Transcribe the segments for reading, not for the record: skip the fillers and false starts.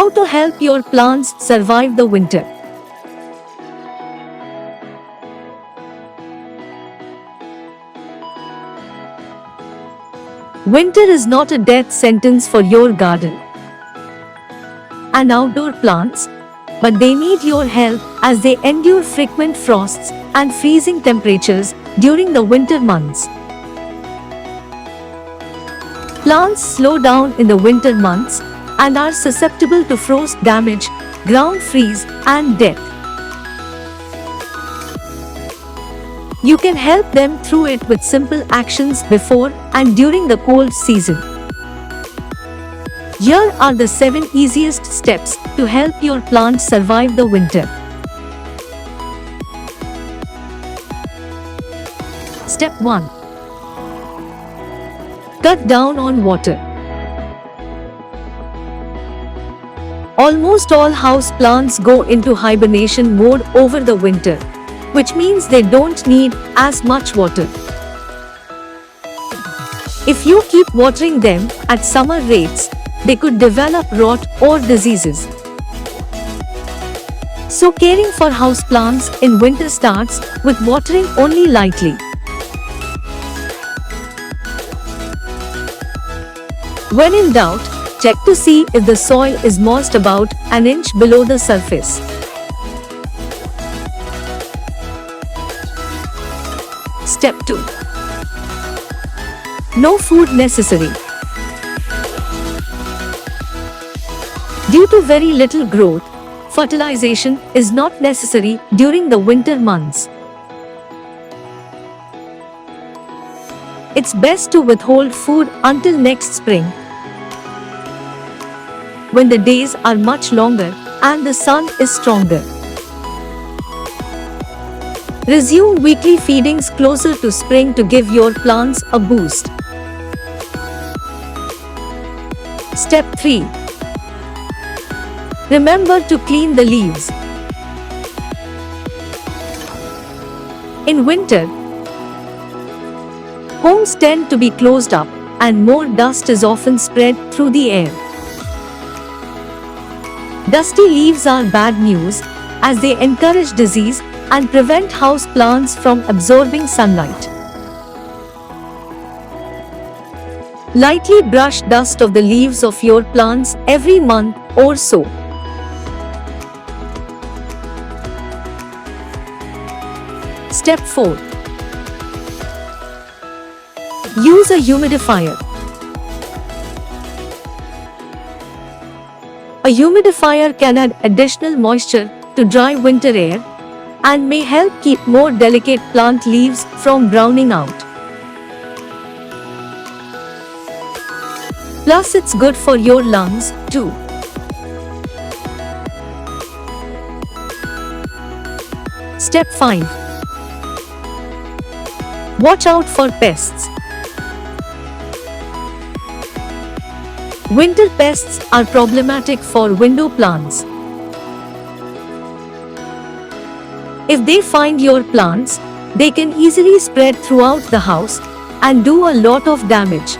How to help your plants survive the winter? Winter is not a death sentence for your garden and outdoor plants, but they need your help as they endure frequent frosts and freezing temperatures during the winter months. Plants slow down in the winter months and are susceptible to frost damage, ground freeze, and death. You can help them through it with simple actions before and during the cold season. Here are the 7 easiest steps to help your plants survive the winter. Step 1. Cut down on water. Almost all house plants go into hibernation mode over the winter, which means they don't need as much water. If you keep watering them at summer rates, they could develop rot or diseases. So caring for houseplants in winter starts with watering only lightly. When in doubt, check to see if the soil is moist about an inch below the surface. Step 2. No food necessary. Due to very little growth, fertilization is not necessary during the winter months. It's best to withhold food until next spring, when the days are much longer and the sun is stronger. Resume weekly feedings closer to spring to give your plants a boost. Step 3. Remember to clean the leaves. In winter, homes tend to be closed up and more dust is often spread through the air. Dusty leaves are bad news as they encourage disease and prevent house plants from absorbing sunlight. Lightly brush dust off the leaves of your plants every month or so. Step 4. Use a humidifier. A humidifier can add additional moisture to dry winter air and may help keep more delicate plant leaves from browning out. Plus, it's good for your lungs too. Step 5. Watch out for pests. Winter pests are problematic for window plants. If they find your plants, they can easily spread throughout the house and do a lot of damage.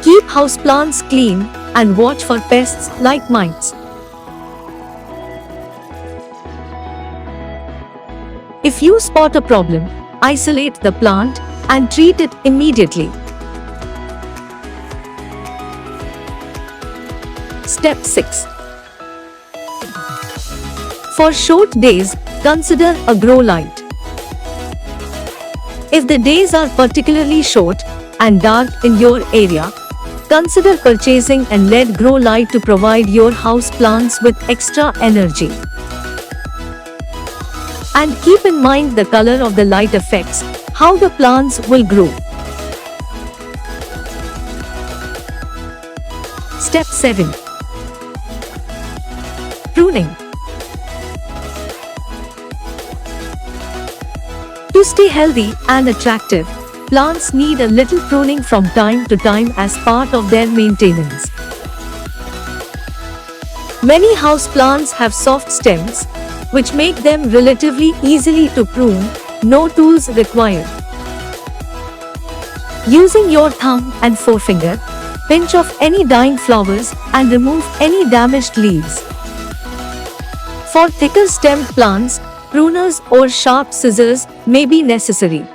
Keep houseplants clean and watch for pests like mites. If you spot a problem, isolate the plant and treat it immediately. Step 6. For short days, consider a grow light. If the days are particularly short and dark in your area, consider purchasing an LED grow light to provide your house plants with extra energy. And keep in mind the color of the light affects how the plants will grow. Step 7. Pruning. To stay healthy and attractive, plants need a little pruning from time to time as part of their maintenance. Many houseplants have soft stems, which make them relatively easily to prune, no tools required. Using your thumb and forefinger, pinch off any dying flowers and remove any damaged leaves. For thicker stemmed plants, pruners or sharp scissors may be necessary.